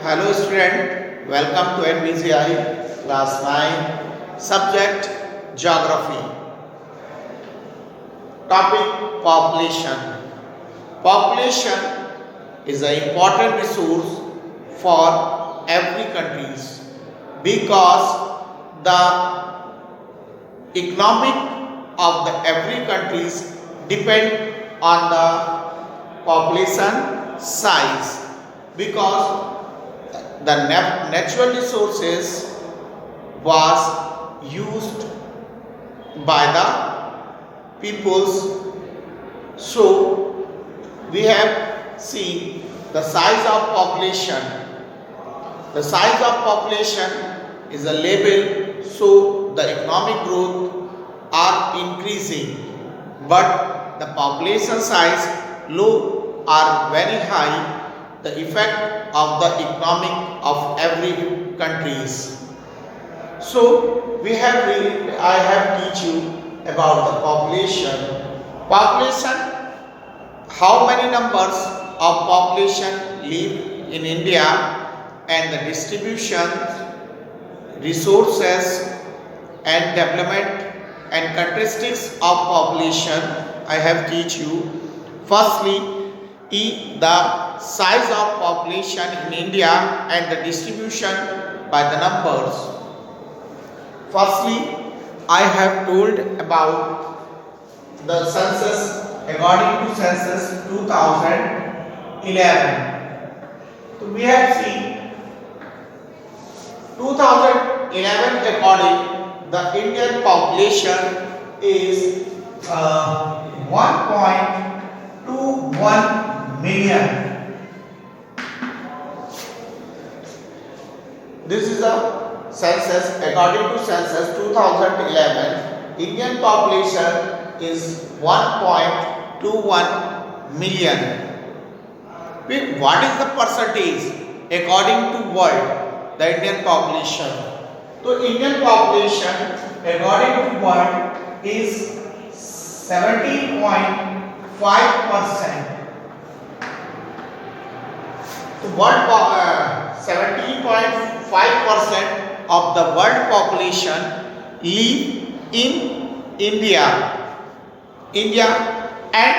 Hello student, welcome to NVCI class 9 subject geography. Topic population. Population is an important resource for every countries because the economic of the every countries depend on the population size because the natural resources was used by the peoples. So we have seen the size of population. The size of population is a label, so the economic growth are increasing, but the population size low or very high, the effect of the economic of every countries. So I have teach you about the population. Population, how many numbers of population live in India and the distribution, resources and development and characteristics of population I have teach you. Firstly, the size of population in India and the distribution by the numbers. Firstly, I have told about the census according to census 2011. So we have seen 2011 according the Indian population is 1.21 million. This is a census according to census 2011. Indian population is 1.21 million. What is the percentage according to world the Indian population? So Indian population according to world is 17.5%. What 17.5% of the world population live in India, and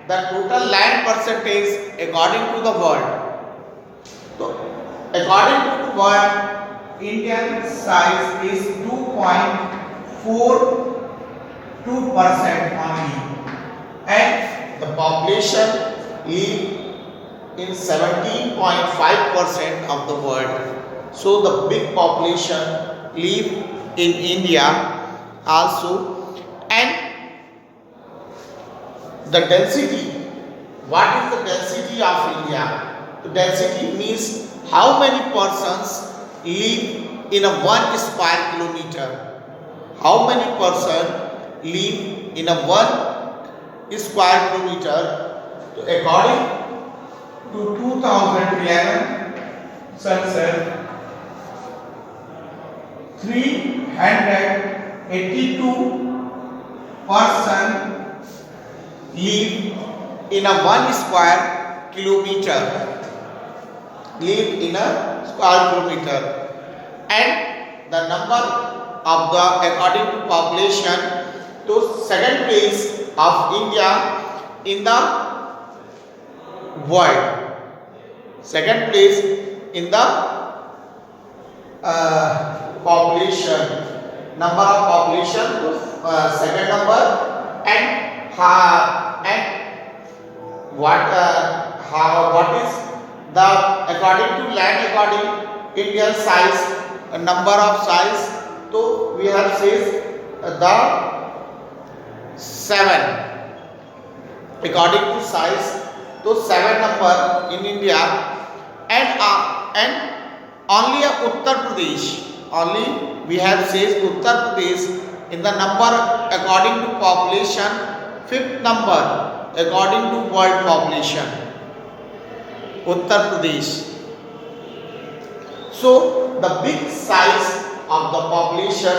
the total land percentage according to the world. So, according to the world, Indian size is 2.42% only, and the population live in 17.5% of the world. So the big population live in India also. And the density, what is the density of India? The density means how many persons live in a 1 square kilometer. How many persons live in a 1 square kilometer? So according to 2011 census, 382 person live in a 1 square kilometer. Live in a square kilometer, and the number of the according to population to second place of India in the world. Second place in the population, number of population, second number, and what is the according to land according Indian size, number of size. So we have says the 7 according to size. So 7 number in India, and only Uttar Pradesh, only we have says Uttar Pradesh in the number according to population 5th number according to world population, Uttar Pradesh. So the big size of the population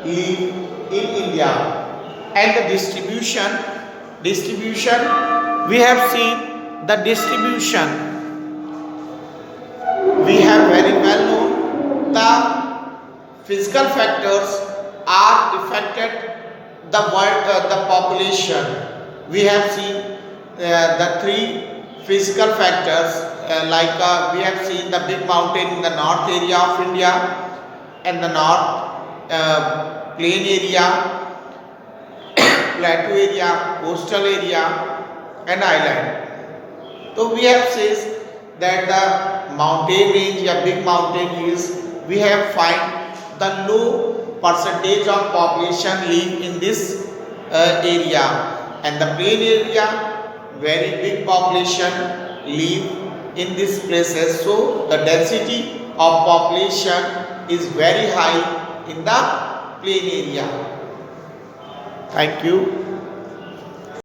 live in India, and the distribution we have seen the distribution. We have physical factors are affected the population. We have seen the three physical factors we have seen the big mountain in the north area of India and the north plain area, plateau area, coastal area and island. So we have says that the mountain range या big mountain hills we have find the low percentage of population live in this area, and the plain area very big population live in these places. So the density of population is very high in the plain area. Thank you.